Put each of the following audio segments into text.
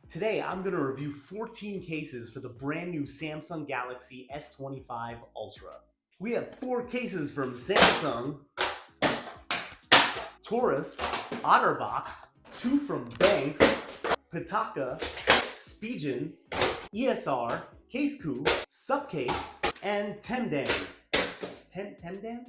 Today, I'm going to review 14 cases for the brand new Samsung Galaxy S25 Ultra. We have 4 cases from Samsung, Torras, Otterbox, 2 from Benks, Pitaka, Spigen, ESR, Casekoo, Supcase, and Temdan. Temdan?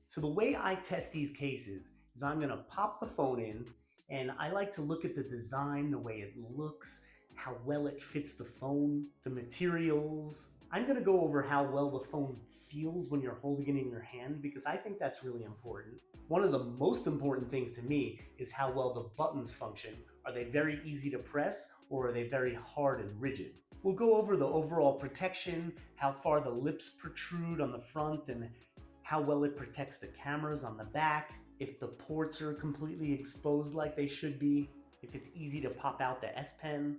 So the way I test these cases is I'm going to pop the phone in, and I like to look at the design, the way it looks, how well it fits the phone, the materials. I'm going to go over how well the phone feels when you're holding it in your hand because I think that's really important. One of the most important things to me is how well the buttons function. Are they very easy to press or are they very hard and rigid? We'll go over the overall protection, how far the lips protrude on the front and how well it protects the cameras on the back, if the ports are completely exposed like they should be, if it's easy to pop out the S Pen.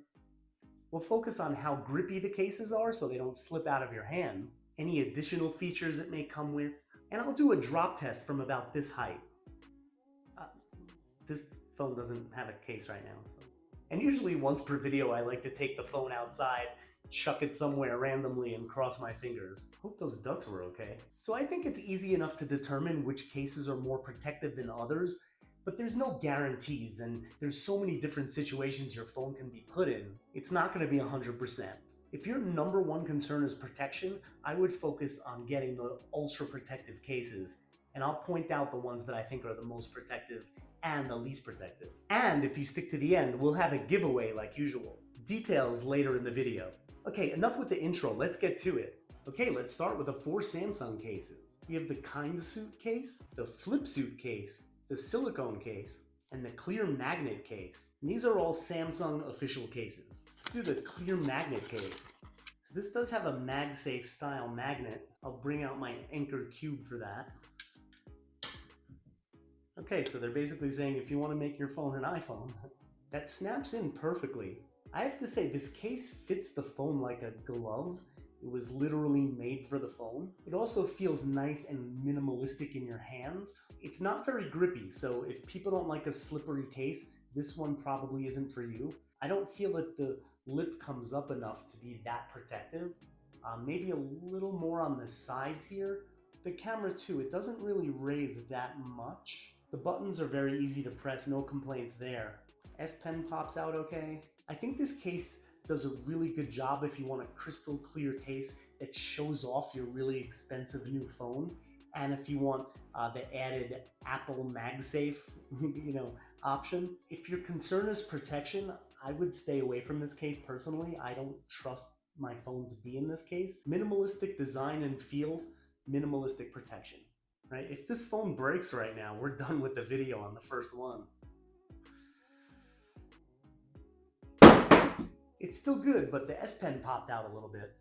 We'll focus on how grippy the cases are so they don't slip out of your hand, any additional features it may come with, and I'll do a drop test from about this height. This phone doesn't have a case right now. And usually once per video I like to take the phone outside, chuck it somewhere randomly and cross my fingers. Hope those ducks were okay. So I think it's easy enough to determine which cases are more protective than others, but there's no guarantees and there's so many different situations your phone can be put in. It's not going to be 100%. If your number one concern is protection, I would focus on getting the ultra protective cases, and I'll point out the ones that I think are the most protective and the least protective. And if you stick to the end, we'll have a giveaway like usual. Details later in the video. Okay, enough with the intro, let's get to it. Okay, let's start with the 4 Samsung cases. We have the Kindsuit case, the Flipsuit case, the Silicone case, and the clear magnet case. And these are all Samsung official cases. Let's do the clear magnet case. So this does have a Magsafe style magnet. I'll bring out my Anker cube for that. Okay, so they're basically saying if you want to make your phone an iPhone, that snaps in perfectly. I have to say, this case fits the phone like a glove. It was literally made for the phone. It also feels nice and minimalistic in your hands. It's not very grippy, so if people don't like a slippery case, this one probably isn't for you. I don't feel that the lip comes up enough to be that protective. Maybe a little more on the sides here. The camera too, it doesn't really raise that much. The buttons are very easy to press, no complaints there. S Pen pops out okay. I think this case does a really good job if you want a crystal clear case that shows off your really expensive new phone, and if you want the added Apple Magsafe option. If your concern is protection, I would stay away from this case personally. I don't trust my phone to be in this case. Minimalistic design and feel, minimalistic protection. Right? If this phone breaks right now, we're done with the video on the first one. It's still good, but the S Pen popped out a little bit.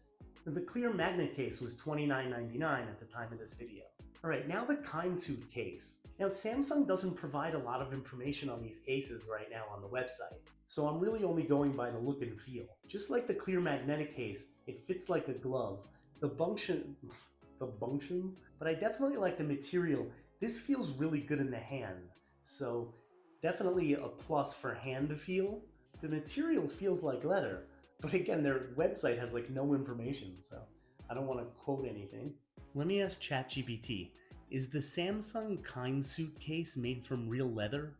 The clear magnet case was $29.99 at the time of this video. Alright, now the Kindsuit case. Now Samsung doesn't provide a lot of information on these cases right now on the website, so I'm really only going by the look and feel. Just like the clear magnetic case, it fits like a glove. The bunctions, but I definitely like the material. This feels really good in the hand, so definitely a plus for hand feel. The material feels like leather, but again, their website has like no information, so I don't want to quote anything. Let me ask ChatGPT, is the Samsung Kindsuit case made from real leather?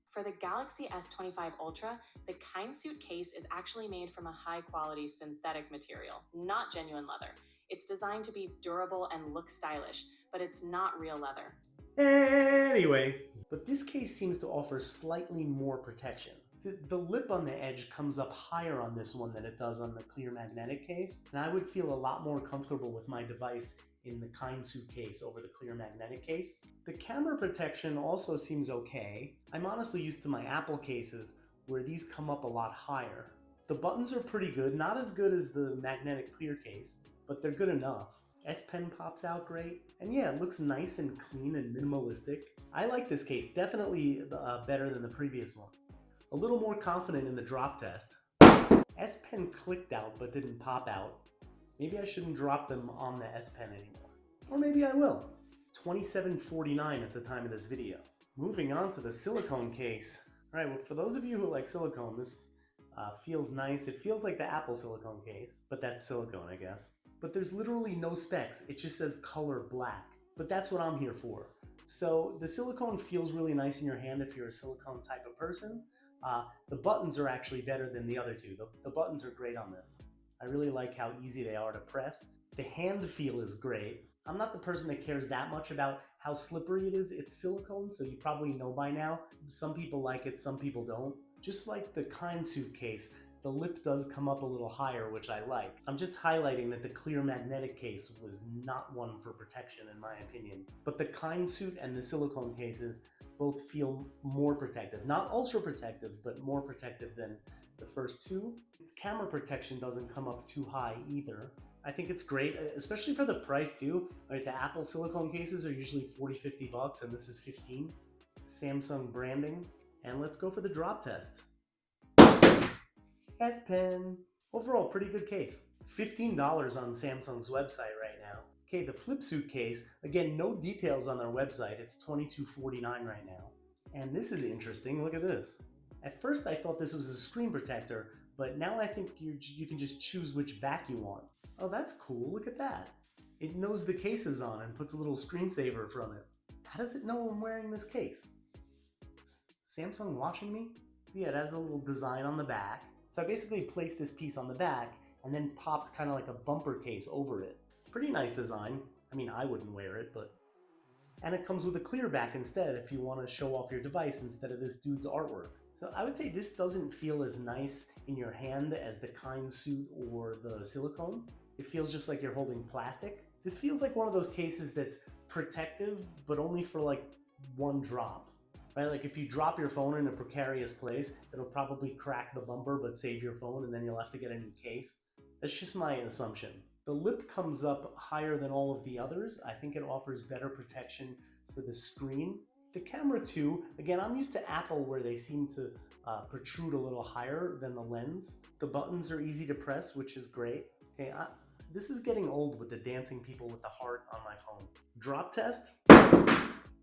For the Galaxy S25 Ultra, the Kindsuit case is actually made from a high-quality synthetic material, not genuine leather. It's designed to be durable and look stylish, but it's not real leather. Anyway, but this case seems to offer slightly more protection. See, the lip on the edge comes up higher on this one than it does on the clear magnetic case, and I would feel a lot more comfortable with my device in the Kindsuit case over the clear magnetic case. The camera protection also seems okay. I'm honestly used to my Apple cases where these come up a lot higher. The buttons are pretty good, not as good as the magnetic clear case, but they're good enough. S Pen pops out great, and yeah, it looks nice and clean and minimalistic. I like this case, definitely better than the previous one. A little more confident in the drop test. S Pen clicked out but didn't pop out. Maybe I shouldn't drop them on the S Pen anymore. Or maybe I will. $27.49 at the time of this video. Moving on to the Silicone case. All right, well, for those of you who like silicone, this feels nice. It feels like the Apple silicone case, but that's silicone, I guess. But there's literally no specs. It just says color black, but that's what I'm here for. So the silicone feels really nice in your hand if you're a silicone type of person. The buttons are actually better than the other two. The buttons are great on this. I really like how easy they are to press. The hand feel is great. I'm not the person that cares that much about how slippery it is. It's silicone, so you probably know by now. Some people like it, some people don't. Just like the Kindsuit case, the lip does come up a little higher, which I like. I'm just highlighting that the clear magnetic case was not one for protection in my opinion. But the Kindsuit and the silicone cases both feel more protective. Not ultra protective, but more protective than the first two. Its camera protection doesn't come up too high either. I think it's great, especially for the price too. Right, the Apple silicone cases are usually 40-50 bucks and this is 15. Samsung branding. And let's go for the drop test. S Pen. Overall, pretty good case. $15 on Samsung's website right now. Okay, the Flipsuit case, again, no details on their website. It's $22.49 right now. And this is interesting, look at this. At first I thought this was a screen protector, but now I think you can just choose which back you want. Oh, that's cool, look at that. It knows the case is on and puts a little screensaver from it. How does it know I'm wearing this case? Samsung watching me? Yeah, it has a little design on the back. So I basically placed this piece on the back and then popped kind of like a bumper case over it. Pretty nice design. I mean, I wouldn't wear it, but... And it comes with a clear back instead if you want to show off your device instead of this dude's artwork. So I would say this doesn't feel as nice in your hand as the Kindsuit or the silicone. It feels just like you're holding plastic. This feels like one of those cases that's protective, but only for like one drop. Right, like if you drop your phone in a precarious place, it'll probably crack the bumper but save your phone and then you'll have to get a new case. That's just my assumption. The lip comes up higher than all of the others. I think it offers better protection for the screen. The camera too, again, I'm used to Apple where they seem to protrude a little higher than the lens. The buttons are easy to press, which is great. Okay, this is getting old with the dancing people with the heart on my phone. Drop test.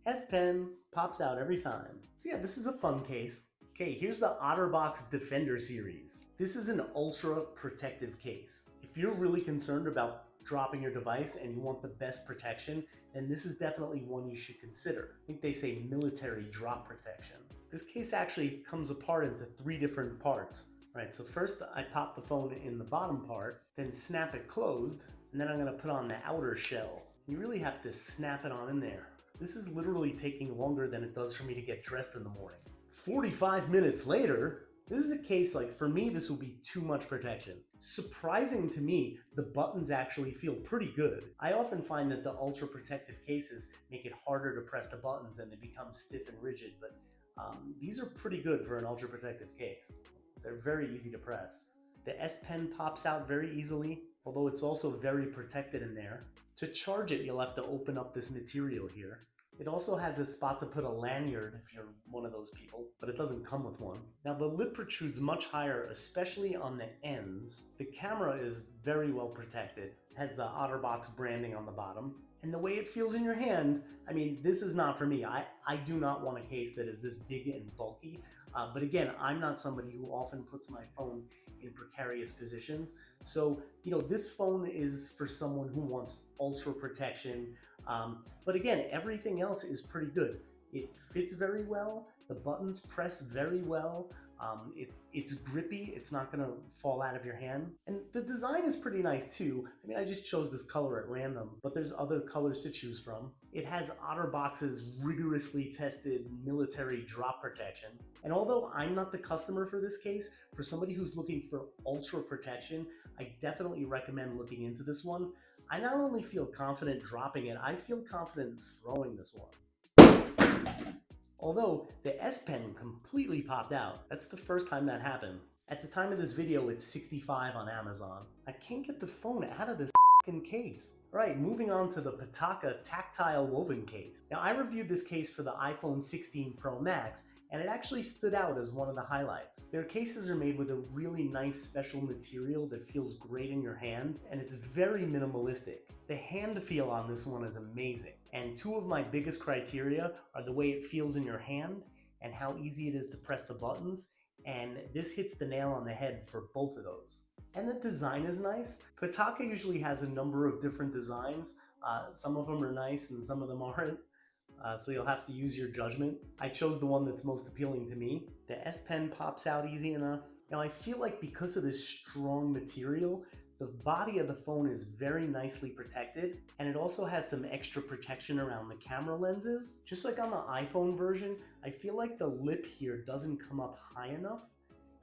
S Pen pops out every time. So yeah, this is a fun case. Okay, here's the Otterbox Defender series. This is an ultra protective case. If you're really concerned about dropping your device and you want the best protection, then this is definitely one you should consider. I think they say military drop protection. This case actually comes apart into 3 different parts. Right, so first I pop the phone in the bottom part, then snap it closed, and then I'm gonna put on the outer shell. You really have to snap it on in there. This is literally taking longer than it does for me to get dressed in the morning. 45 minutes later, this is a case like, for me, this will be too much protection. Surprising to me, the buttons actually feel pretty good. I often find that the ultra protective cases make it harder to press the buttons and they become stiff and rigid, but these are pretty good for an ultra protective case. They're very easy to press. The S Pen pops out very easily, although it's also very protected in there. To charge it, you'll have to open up this material here. It also has a spot to put a lanyard if you're one of those people, but it doesn't come with one. Now the lip protrudes much higher, especially on the ends. The camera is very well protected. It has the Otterbox branding on the bottom. And the way it feels in your hand, I mean, this is not for me. I do not want a case that is this big and bulky. But again, I'm not somebody who often puts my phone in precarious positions. So, you know, this phone is for someone who wants ultra protection. But again, everything else is pretty good. It fits very well. The buttons press very well. It's grippy. It's not going to fall out of your hand. And the design is pretty nice too. I mean, I just chose this color at random, but there's other colors to choose from. It has Otterbox's rigorously tested military drop protection. And although I'm not the customer for this case, for somebody who's looking for ultra protection, I definitely recommend looking into this one. I not only feel confident dropping it, I feel confident throwing this one. Although the S Pen completely popped out. That's the first time that happened. At the time of this video, it's $65 on Amazon. I can't get the phone out of this fucking case. All right, moving on to the Pitaka Tactile woven case. Now I reviewed this case for the iPhone 16 Pro Max, and it actually stood out as one of the highlights. Their cases are made with a really nice special material that feels great in your hand, and it's very minimalistic. The hand feel on this one is amazing, and 2 of my biggest criteria are the way it feels in your hand and how easy it is to press the buttons, and this hits the nail on the head for both of those. And the design is nice. Pitaka usually has a number of different designs. Some of them are nice and some of them aren't. So you'll have to use your judgment. I chose the one that's most appealing to me. The S Pen pops out easy enough. Now I feel like because of this strong material, the body of the phone is very nicely protected, and it also has some extra protection around the camera lenses. Just like on the iPhone version, I feel like the lip here doesn't come up high enough.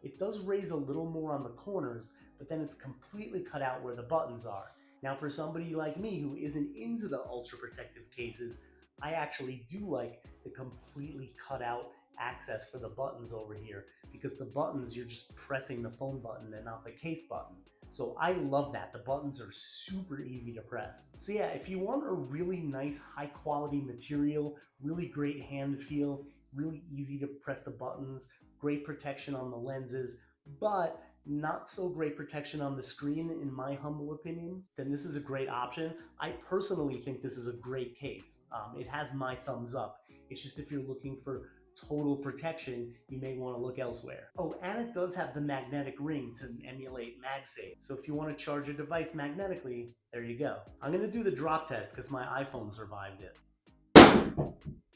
It does raise a little more on the corners, but then it's completely cut out where the buttons are. Now for somebody like me who isn't into the ultra protective cases, I actually do like the completely cut out access for the buttons over here, because the buttons, you're just pressing the phone button and not the case button. So I love that. The buttons are super easy to press. So yeah, if you want a really nice high quality material, really great hand feel, really easy to press the buttons, great protection on the lenses, but not so great protection on the screen in my humble opinion, then this is a great option. I personally think this is a great case. It has my thumbs up. It's just if you're looking for total protection, you may want to look elsewhere. Oh, and it does have the magnetic ring to emulate Magsafe. So if you want to charge your device magnetically, there you go. I'm going to do the drop test because my iPhone survived it.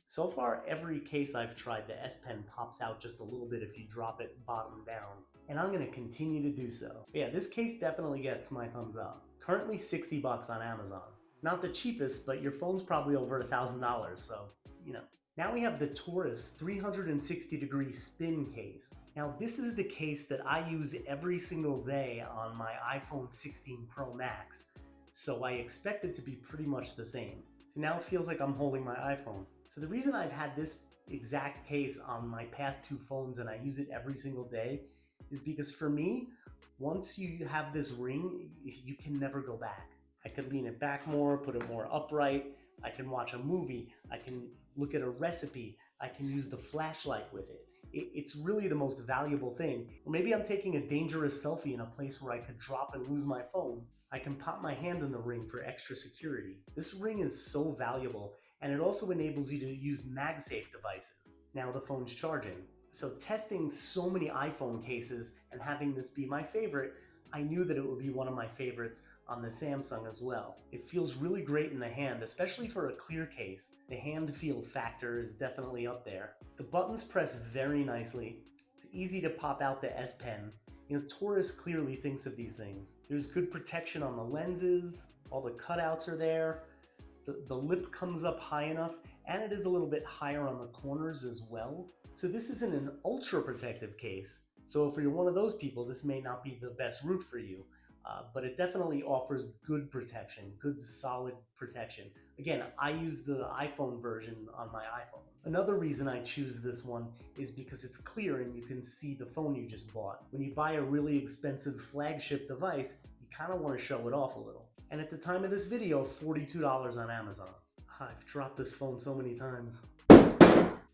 So far, every case I've tried, the S Pen pops out just a little bit if you drop it bottom down. And I'm going to continue to do so. But yeah, this case definitely gets my thumbs up. Currently $60 on Amazon. Not the cheapest, but your phone's probably over $1,000, so, you know. Now we have the Torras 360-degree spin case. Now this is the case that I use every single day on my iPhone 16 Pro Max, so I expect it to be pretty much the same. So now it feels like I'm holding my iPhone. So the reason I've had this exact case on my past two phones and I use it every single day is because for me, once you have this ring, you can never go back. I could lean it back more, put it more upright, I can watch a movie, I can look at a recipe, I can use the flashlight with it. It's really the most valuable thing. Or maybe I'm taking a dangerous selfie in a place where I could drop and lose my phone. I can pop my hand in the ring for extra security. This ring is so valuable, and it also enables you to use Magsafe devices. Now the phone's charging. So testing so many iPhone cases and having this be my favorite, I knew that it would be one of my favorites on the Samsung as well. It feels really great in the hand, especially for a clear case. The hand feel factor is definitely up there. The buttons press very nicely. It's easy to pop out the S Pen. You know, Torras clearly thinks of these things. There's good protection on the lenses, all the cutouts are there, the lip comes up high enough, and it is a little bit higher on the corners as well. So this isn't an ultra protective case. So if you're one of those people, this may not be the best route for you, but it definitely offers good protection, good solid protection. Again, I use the iPhone version on my iPhone. Another reason I choose this one is because it's clear and you can see the phone you just bought. When you buy a really expensive flagship device, you kind of want to show it off a little. And at the time of this video, $42 on Amazon. I've dropped this phone so many times.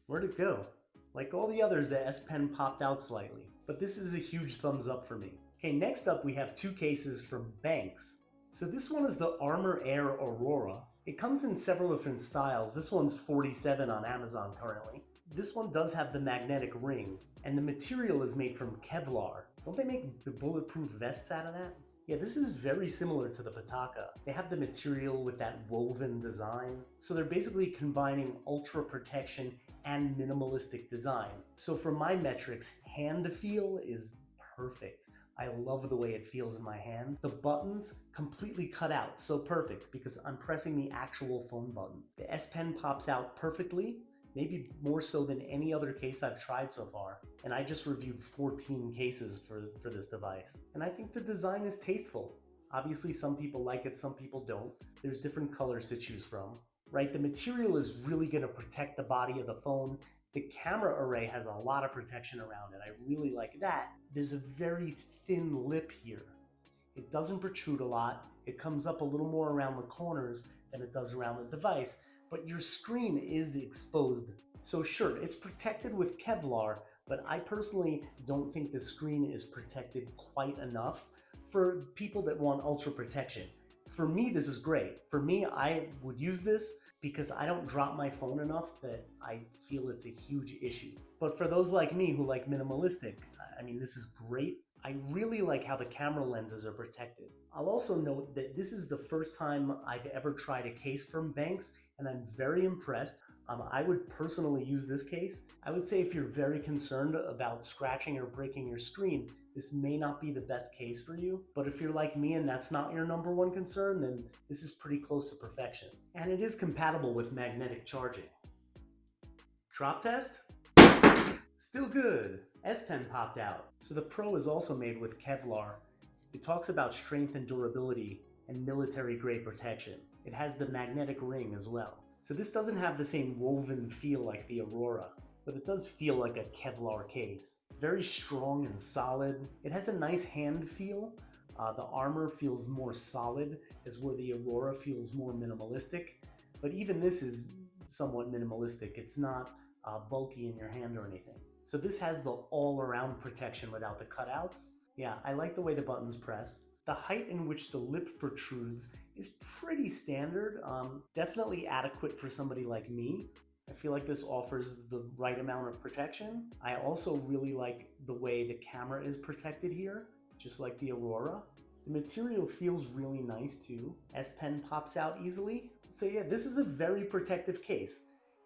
Where'd it go? Like all the others, the S Pen popped out slightly, but this is a huge thumbs up for me. Okay, next up we have two cases from Benks. So this one is the ArmorAir Aurora. It comes in several different styles. This one's $47 on Amazon currently. This one does have the magnetic ring, and the material is made from Kevlar. Don't they make the bulletproof vests out of that? Yeah, this is very similar to the Pitaka. They have the material with that woven design. So they're basically combining ultra protection and minimalistic design. So for my metrics, hand feel is perfect. I love the way it feels in my hand. The buttons completely cut out, so perfect because I'm pressing the actual phone buttons. The S Pen pops out perfectly, maybe more so than any other case I've tried so far. And I just reviewed 14 cases for this device. And I think the design is tasteful. Obviously some people like it, some people don't. There's different colors to choose from. Right, the material is really going to protect the body of the phone. The camera array has a lot of protection around it. I really like that. There's a very thin lip here. It doesn't protrude a lot. It comes up a little more around the corners than it does around the device, but your screen is exposed. So sure, it's protected with Kevlar, but I personally don't think the screen is protected quite enough for people that want ultra protection. For me, this is great. For me, I would use this because I don't drop my phone enough that I feel it's a huge issue. But for those like me who like minimalistic, I mean, this is great. I really like how the camera lenses are protected. I'll also note that this is the first time I've ever tried a case from Benks, and I'm very impressed. I would personally use this case. I would say if you're very concerned about scratching or breaking your screen, this may not be the best case for you. But if you're like me and that's not your number one concern, then this is pretty close to perfection. And it is compatible with magnetic charging. Drop test? Still good. S Pen popped out. So the Pro is also made with Kevlar. It talks about strength and durability and military grade protection. It has the magnetic ring as well. So this doesn't have the same woven feel like the Aurora, but it does feel like a Kevlar case. Very strong and solid. It has a nice hand feel. The armor feels more solid, as where the Aurora feels more minimalistic. But even this is somewhat minimalistic. It's not bulky in your hand or anything. So this has the all-around protection without the cutouts. Yeah, I like the way the buttons press. The height in which the lip protrudes is pretty standard, definitely adequate for somebody like me. I feel like this offers the right amount of protection. I also really like the way the camera is protected here, just like the Aurora. The material feels really nice too. S Pen pops out easily. So yeah, this is a very protective case.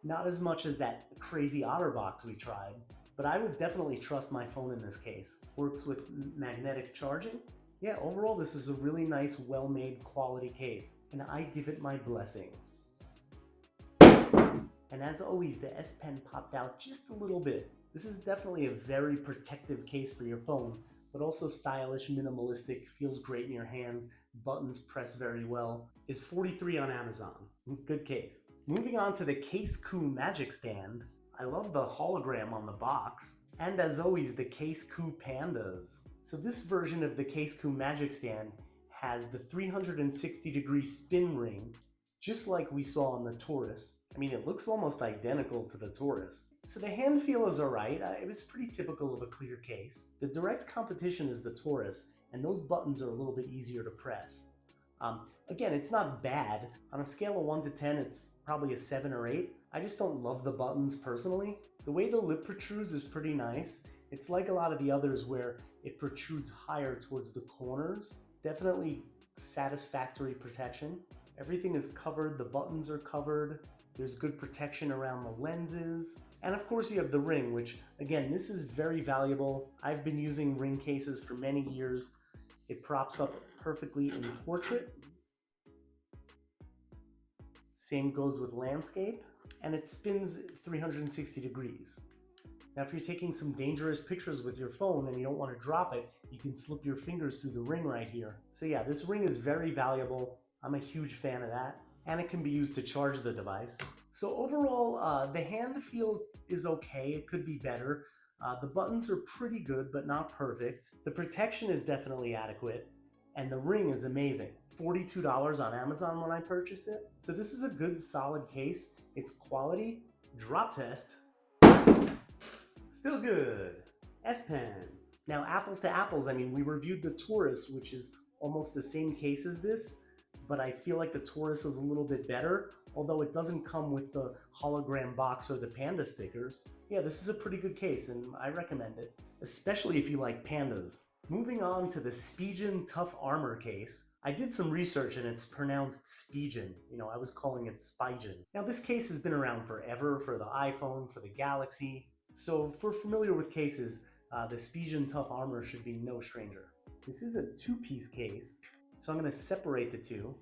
Not as much as that crazy Otterbox we tried, but I would definitely trust my phone in this case. Works with magnetic charging. Yeah, overall this is a really nice, well-made quality case, and I give it my blessing. And as always, the S Pen popped out just a little bit. This is definitely a very protective case for your phone, but also stylish, minimalistic, feels great in your hands, buttons press very well. Is $43 on Amazon. Good case. Moving on to the Casekoo Magic Stand. I love the hologram on the box. And as always, the Casekoo Pandas. So this version of the Casekoo Magic Stand has the 360-degree spin ring, just like we saw on the Torras. I mean, it looks almost identical to the Torras. So the hand feel is alright. It was pretty typical of a clear case. The direct competition is the Torras, and those buttons are a little bit easier to press. Again, it's not bad. On a scale of 1 to 10, it's probably a 7 or 8. I just don't love the buttons personally. The way the lip protrudes is pretty nice. It's like a lot of the others where it protrudes higher towards the corners. Definitely satisfactory protection. Everything is covered, the buttons are covered. There's good protection around the lenses. And of course you have the ring, which again, this is very valuable. I've been using ring cases for many years. It props up perfectly in portrait. Same goes with landscape. And it spins 360 degrees. Now if you're taking some dangerous pictures with your phone and you don't want to drop it, you can slip your fingers through the ring right here. So yeah, this ring is very valuable. I'm a huge fan of that. And it can be used to charge the device. So overall, the hand feel is okay. It could be better. The buttons are pretty good, but not perfect. The protection is definitely adequate. And the ring is amazing. $42 on Amazon when I purchased it. So this is a good, solid case. It's quality. Drop test. Still good. S Pen. Now, apples to apples, I mean, we reviewed the Torras, which is almost the same case as this, but I feel like the Torras is a little bit better, although it doesn't come with the hologram box or the panda stickers. Yeah, this is a pretty good case, and I recommend it, especially if you like pandas. Moving on to the Spigen Tough Armor case. I did some research and it's pronounced Spigen. You know, I was calling it Spigen. Now this case has been around forever for the iPhone, for the Galaxy. So if we're familiar with cases, the Spigen Tough Armor should be no stranger. This is a two-piece case, so I'm going to separate the two.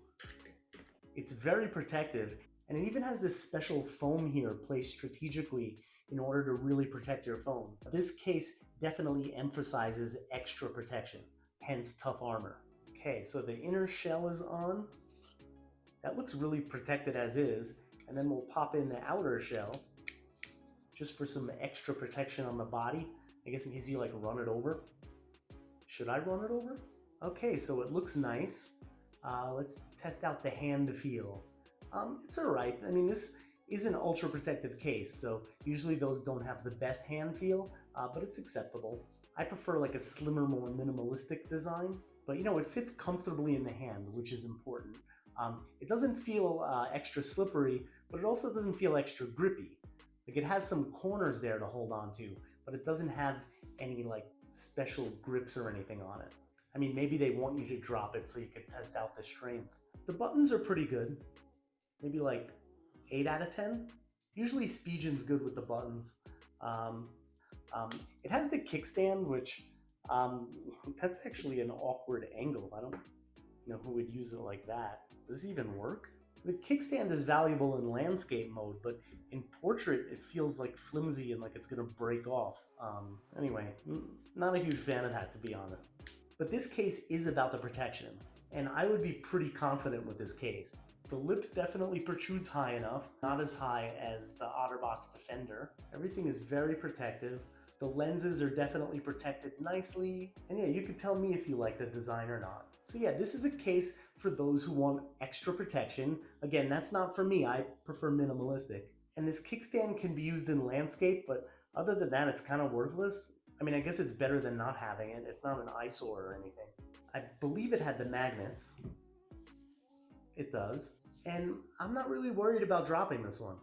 It's very protective, and it even has this special foam here placed strategically in order to really protect your phone. This case definitely emphasizes extra protection, hence tough armor. Okay, so the inner shell is on. That looks really protected as is, and then we'll pop in the outer shell just for some extra protection on the body. I guess in case you like run it over. Should I run it over? Okay, so it looks nice. Let's test out the hand feel. It's all right. I mean, this is an ultra protective case, so usually those don't have the best hand feel, but it's acceptable. I prefer like a slimmer, more minimalistic design, but you know, it fits comfortably in the hand, which is important. It doesn't feel extra slippery, but it also doesn't feel extra grippy. Like, it has some corners there to hold on to, but it doesn't have any like special grips or anything on it. I mean, maybe they want you to drop it so you can test out the strength. The buttons are pretty good. Maybe like 8 out of 10. Usually Spigen's good with the buttons. It has the kickstand, which that's actually an awkward angle. I don't know who would use it like that. Does this even work? The kickstand is valuable in landscape mode, but in portrait it feels like flimsy and like it's gonna break off. Anyway, not a huge fan of that, to be honest. But this case is about the protection, and I would be pretty confident with this case. The lip definitely protrudes high enough, not as high as the Otterbox Defender. Everything is very protective. The lenses are definitely protected nicely. And yeah, you can tell me if you like the design or not. So yeah, this is a case for those who want extra protection. Again, that's not for me. I prefer minimalistic. And this kickstand can be used in landscape, but other than that, it's kind of worthless. I mean, I guess it's better than not having it. It's not an eyesore or anything. I believe it had the magnets. It does. And I'm not really worried about dropping this one.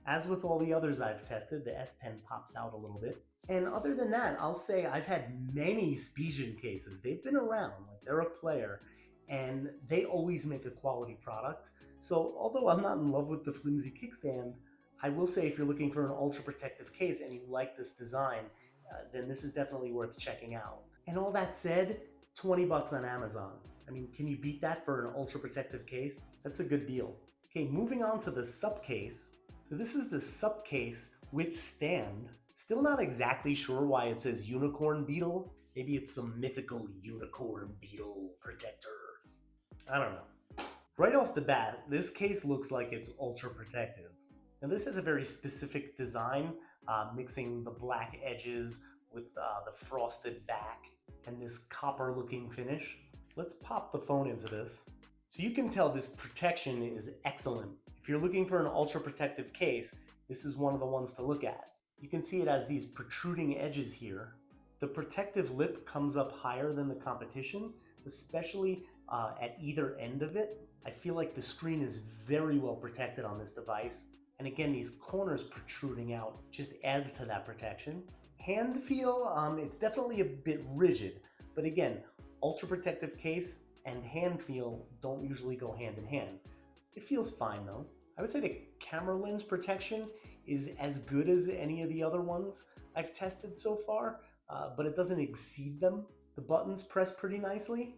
As with all the others I've tested, the S Pen pops out a little bit. And other than that, I'll say I've had many Spigen cases. They've been around, like they're a player, and they always make a quality product. So although I'm not in love with the flimsy kickstand, I will say if you're looking for an ultra protective case and you like this design, then this is definitely worth checking out. And all that said, 20 bucks on Amazon. I mean, can you beat that for an ultra protective case? That's a good deal. Okay, moving on to the Supcase. So this is the Supcase with stand. Still not exactly sure why it says unicorn beetle. Maybe it's some mythical unicorn beetle protector. I don't know. Right off the bat, this case looks like it's ultra protective. Now this has a very specific design, mixing the black edges with the frosted back and this copper looking finish. Let's pop the phone into this. So you can tell this protection is excellent. If you're looking for an ultra protective case, this is one of the ones to look at. You can see it has these protruding edges here. The protective lip comes up higher than the competition, especially at either end of it. I feel like the screen is very well protected on this device. And again, these corners protruding out just adds to that protection. Hand feel, it's definitely a bit rigid, but again, ultra protective case and hand feel don't usually go hand in hand. It feels fine though. I would say the camera lens protection is as good as any of the other ones I've tested so far, but it doesn't exceed them. The buttons press pretty nicely.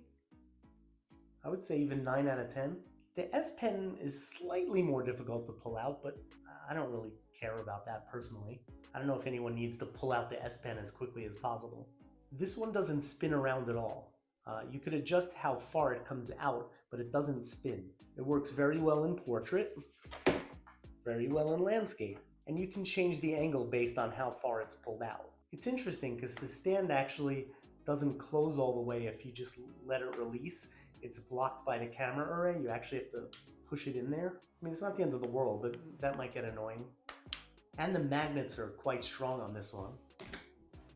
I would say even 9 out of 10. The S Pen is slightly more difficult to pull out, but I don't really care about that personally. I don't know if anyone needs to pull out the S Pen as quickly as possible. This one doesn't spin around at all. You could adjust how far it comes out, but it doesn't spin. It works very well in portrait, very well in landscape, and you can change the angle based on how far it's pulled out. It's interesting because the stand actually doesn't close all the way if you just let it release. It's blocked by the camera array. You actually have to push it in there. I mean, it's not the end of the world, but that might get annoying. And the magnets are quite strong on this one,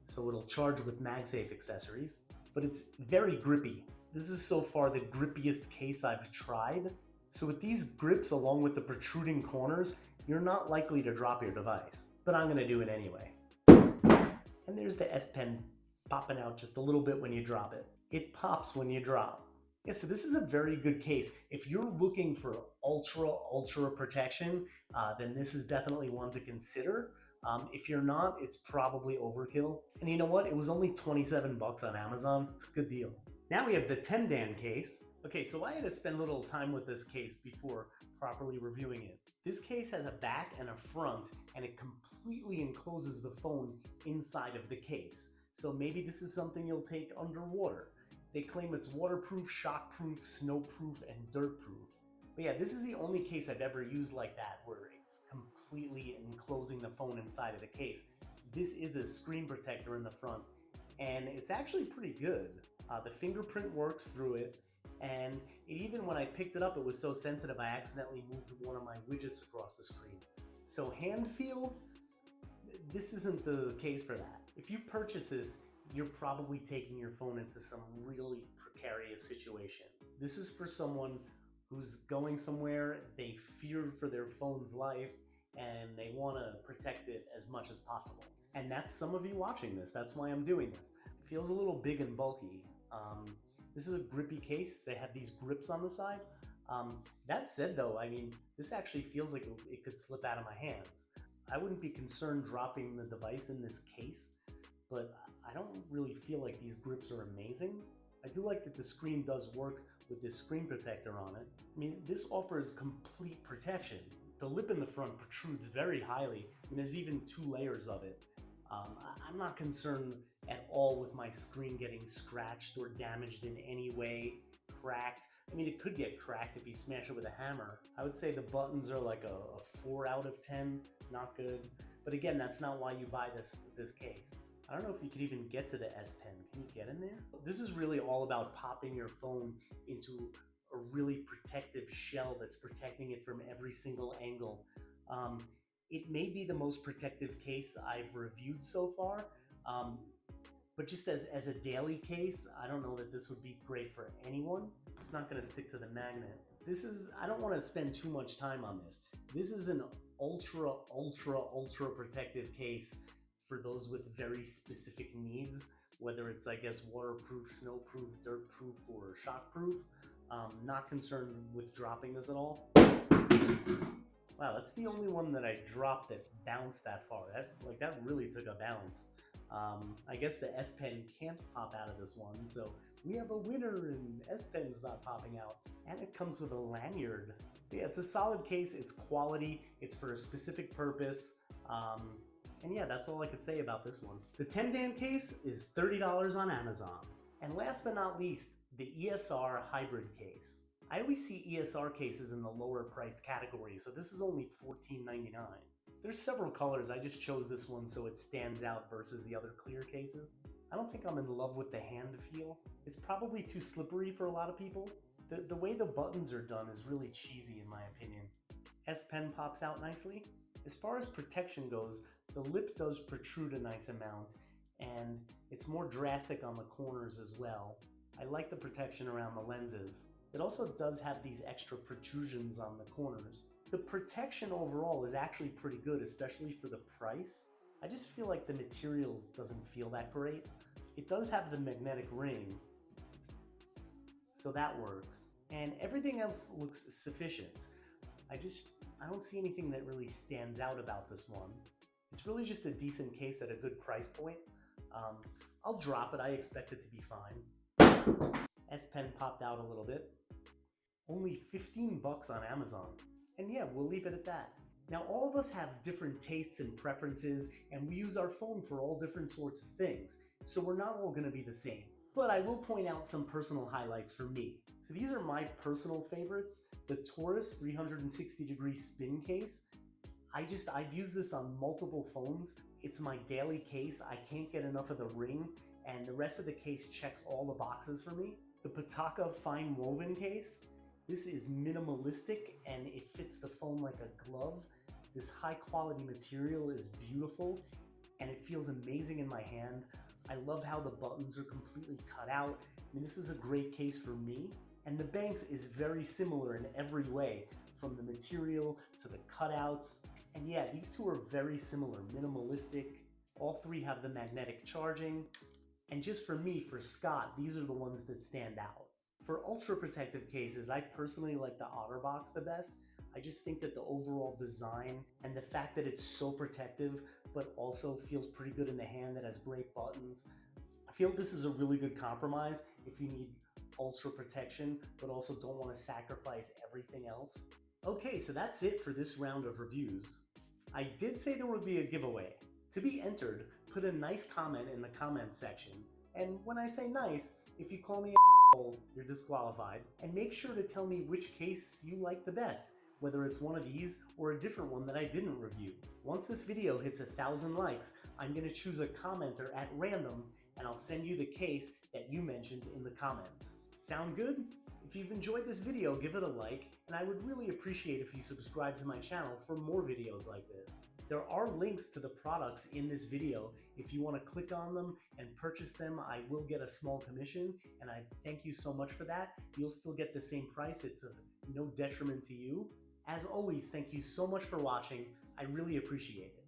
so it'll charge with Magsafe accessories. But it's very grippy. This is so far the grippiest case I've tried. So with these grips along with the protruding corners, you're not likely to drop your device. But I'm gonna do it anyway. And there's the S Pen popping out just a little bit when you drop it. It pops when you drop. Yeah, so this is a very good case. If you're looking for ultra protection, then this is definitely one to consider. If you're not, it's probably overkill. And you know what? It was only 27 bucks on Amazon. It's a good deal. Now we have the Temdan Case. Okay, so I had to spend a little time with this case before properly reviewing it. This case has a back and a front, and it completely encloses the phone inside of the case. So maybe this is something you'll take underwater. They claim it's waterproof, shockproof, snowproof, and dirtproof. But yeah, this is the only case I've ever used like that, where it's completely enclosing the phone inside of the case. This is a screen protector in the front, and it's actually pretty good. The fingerprint works through it, and even when I picked it up, it was so sensitive I accidentally moved one of my widgets across the screen. So hand feel, this isn't the case for that. If you purchase this, you're probably taking your phone into some really precarious situation. This is for someone who's going somewhere, they fear for their phone's life, and they want to protect it as much as possible. And that's some of you watching this. That's why I'm doing this. It feels a little big and bulky. This is a grippy case. They have these grips on the side. That said though, I mean, this actually feels like it could slip out of my hands. I wouldn't be concerned dropping the device in this case, but I don't really feel like these grips are amazing. I do like that the screen does work with this screen protector on it. I mean, this offers complete protection. The lip in the front protrudes very highly, and there's even 2 layers of it. I'm not concerned at all with my screen getting scratched or damaged in any way, cracked. I mean, it could get cracked if you smash it with a hammer. I would say the buttons are like a 4 out of 10, not good. But again, that's not why you buy this case. I don't know if you could even get to the S Pen. Can you get in there? This is really all about popping your phone into a really protective shell that's protecting it from every single angle. It may be the most protective case I've reviewed so far, but just as a daily case, I don't know that this would be great for anyone. It's not going to stick to the magnet. I don't want to spend too much time on this. This is an ultra protective case for those with very specific needs, whether it's, I guess, waterproof, snowproof, dirtproof, or shockproof. Not concerned with dropping this at all. Wow, that's the only one that I dropped that bounced that far. That really took a bounce. I guess the S Pen can't pop out of this one, so we have a winner and S Pen's not popping out. And it comes with a lanyard. But yeah, it's a solid case, it's quality, it's for a specific purpose. And yeah, that's all I could say about this one. The Temdan Case is $30 on Amazon. And last but not least, the ESR Hybrid Case. I always see ESR cases in the lower priced category, so this is only $14.99. There's several colors, I just chose this one so it stands out versus the other clear cases. I don't think I'm in love with the hand feel. It's probably too slippery for a lot of people. The way the buttons are done is really cheesy in my opinion. S Pen pops out nicely. As far as protection goes, the lip does protrude a nice amount, and it's more drastic on the corners as well. I like the protection around the lenses. It also does have these extra protrusions on the corners. The protection overall is actually pretty good, especially for the price. I just feel like the materials doesn't feel that great. It does have the magnetic ring, so that works. And everything else looks sufficient. I don't see anything that really stands out about this one. It's really just a decent case at a good price point. I'll drop it, I expect it to be fine. S Pen popped out a little bit. Only 15 bucks on Amazon. And yeah, we'll leave it at that. Now, all of us have different tastes and preferences, and we use our phone for all different sorts of things, so we're not all gonna be the same. But I will point out some personal highlights for me. So these are my personal favorites. The Torras 360-degree spin case. I've used this on multiple phones. It's my daily case. I can't get enough of the ring, and the rest of the case checks all the boxes for me. The Pitaka fine woven case. This is minimalistic and it fits the phone like a glove. This high quality material is beautiful and it feels amazing in my hand. I love how the buttons are completely cut out. I mean, this is a great case for me. And the Benks is very similar in every way, from the material to the cutouts. And yeah, these two are very similar, minimalistic. All three have the magnetic charging. And just for me, for Scott, these are the ones that stand out. For ultra protective cases, I personally like the Otterbox the best. I just think that the overall design and the fact that it's so protective, but also feels pretty good in the hand, that has great buttons. I feel this is a really good compromise if you need ultra protection, but also don't want to sacrifice everything else. Okay, so that's it for this round of reviews. I did say there would be a giveaway. To be entered, put a nice comment in the comments section. And when I say nice, if you call me a you're disqualified. And make sure to tell me which case you like the best, whether it's one of these or a different one that I didn't review. Once this video hits 1,000 likes, I'm going to choose a commenter at random and I'll send you the case that you mentioned in the comments. Sound good? If you've enjoyed this video, give it a like, and I would really appreciate if you subscribe to my channel for more videos like this. There are links to the products in this video. If you want to click on them and purchase them, I will get a small commission, and I thank you so much for that. You'll still get the same price. It's no detriment to you. As always, thank you so much for watching. I really appreciate it.